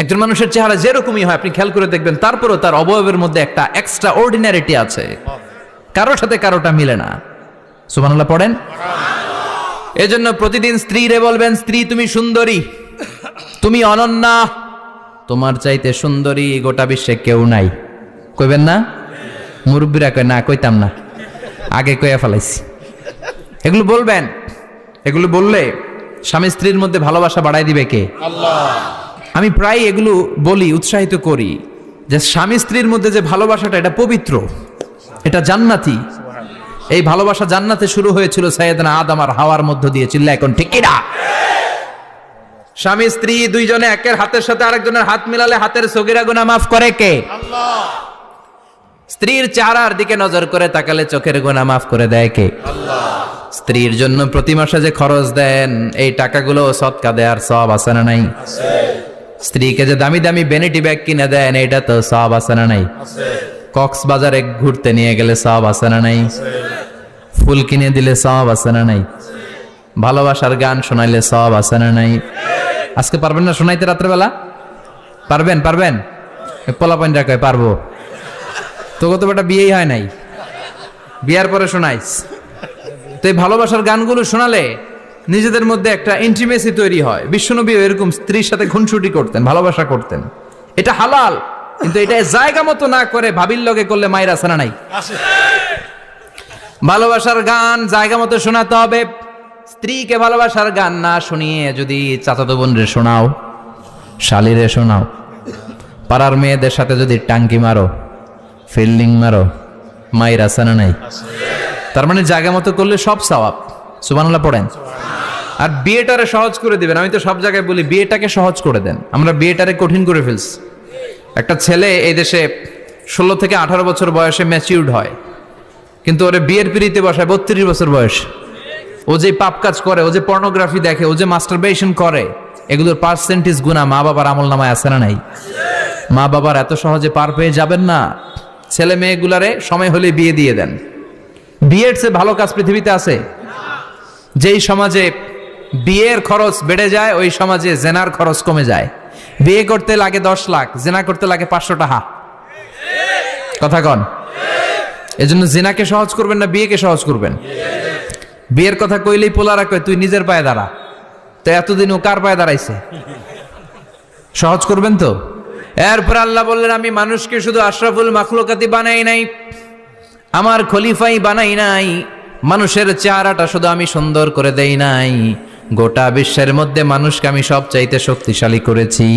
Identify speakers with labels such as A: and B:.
A: একজন মানুষের চেহারা যেরকমই হয় আপনি খেয়াল করে দেখবেন, তারপরেও তার অবয়বের মধ্যে একটা এক্সট্রা অর্ডিনারিটি আছে, কারোর সাথে কারোটা মিলে না। সুবহানাল্লাহ পড়েন। এজন্য প্রতিদিন স্ত্রীরে বলবেন, স্ত্রী তুমি সুন্দরী, তুমি অনন্যা, তোমার চাইতে সুন্দরী গোটা বিশ্বে কেউ নাই। কইবেন না? মুরব্বীরা কয় না, কইতাম না, আগে কইয়া ফেলাইছি। এগুলো বলবেন, এগুলো বললে স্বামী স্ত্রীর মধ্যে ভালোবাসা বাড়াই দিবে কে? আল্লাহ। আমি প্রায় এগুলো বলি, উৎসাহিত করি যে স্বামী স্ত্রীর মধ্যে যে ভালোবাসাটা, এটা পবিত্র, এটা জান্নাতি। এই ভালোবাসা জান্নাতে শুরু হয়েছিল সাইয়েদনা আদম আর হাওয়ার মধ্য দিয়ে। চিল্লা এখন ঠিক কিনা? স্বামী স্ত্রী দুইজনে একের হাতের সাথে আরেকজনের হাত মিলালে হাতের সগীরা গুনাহ মাফ করে কে? আল্লাহ। স্ত্রীর চেহারার দিকে নজর করে তাকালে চোখের গুনাহ মাফ করে দেয় কে? আল্লাহ। স্ত্রীর জন্য প্রতি মাসে যে খরচ দেন, এই টাকাগুলো সদকা দেওয়ার সওয়াব আছে না নাই? আছে। স্ত্রীকে যে দামি দামি ভ্যানিটি ব্যাগ কিনে দেন, এটা তো সওয়াব আছে না নাই? আছে। কক্সবাজারে ঘুরতে নিয়ে গেলে সওয়াব আছে না নাই? আছে। ফুল কিনে দিলে সওয়াব আছে না নাই? ভালোবাসার গান শোনাইলে সওয়াব আছে না নাই? আজকে পারবেন না শোনাইতে রাত্রেবেলা? পারবেন? পারবেন? পোলাপাইনরা কয় পারবো। তোকে তো বেটা বিয়েই হয় নাই, বিয়ার পরে শোনাইস। তো এই ভালোবাসার গানগুলো শোনালে নিজেদের মধ্যে একটা ইন্টিমেসি তৈরি হয়। বিশ্বনবী এরকম স্ত্রীর সাথে খুনসুটি করতেন, ভালোবাসা করতেন। এটা হালাল, কিন্তু এটা জায়গা মতো না করে ভাবির লগে করলে মায়ের আছে না নাই? ভালোবাসার গান জায়গা মতো শোনাতে হবে। স্ত্রীকে ভালোবাসার গান না শুনিয়ে যদি চাচাতো বোনরে শোনাও, শালিরে শোনাও, পাড়ার মেয়েদের সাথে যদি টাঙ্কি মারো, ফিল্ডিং মারো, মায়ের আছে না নাই? তার মানে জায়গা মতো করলে সব সওয়াব। সুবহানাল্লাহ পড়েন। আর বিয়েটারে সহজ করে দিবেন। আমি তো সব জায়গায় বলি বিয়েটাকে সহজ করে দেন, আমরা বিয়েটারে কঠিন করে ফেলছি। একটা ছেলে এই দেশে 16 থেকে 18 বছর বয়সে ম্যাচিউরড হয়, কিন্তু ওরে বিয়ের পিড়িতে বসায় 32 বছর বয়স। ও যে পাপ কাজ করে, ও যে পর্নোগ্রাফি দেখে, ও যে মাস্টারবেশন করে, এগুলোর পার্সেন্টেজ গুনাহ মা বাবার আমল নামায় আছে না নাই? মা বাবার এত সহজে পার পেয়ে যাবেন না। ছেলে মেয়েগুলারে সময় হলে বিয়ে দিয়ে দেন। বিয়ের চেয়ে ভালো কাজ পৃথিবীতে আছে? যেই সমাজে বিয়ের খরচ বেড়ে যায়, ওই সমাজে জেনার খরচ কমে যায়। বিয়ে করতে লাগে 10 লাখ, জেনা করতে লাগে 500 টাকা। কথা কন। এজন্য জেনাকে সহজ করবেন না, বিয়েকে সহজ করবেন? বিয়ের কথা কইলেই পোলারা কয় তুই নিজের পায়ে দাঁড়া। তো এতদিন ও কার পায়ে দাঁড়াইছে? সহজ করবেন তো। এরপর আল্লাহ বললেন, আমি মানুষকে শুধু আশরাফুল মাখলুকাতি বানাই নাই, আমার খলিফাই বানাই নাই। মানুষের চেহারাটা শুধু আমি সুন্দর করে দেই নাই, গোটা বিশ্বের মধ্যে মানুষকে আমি সবচাইতে শক্তিশালী করেছি।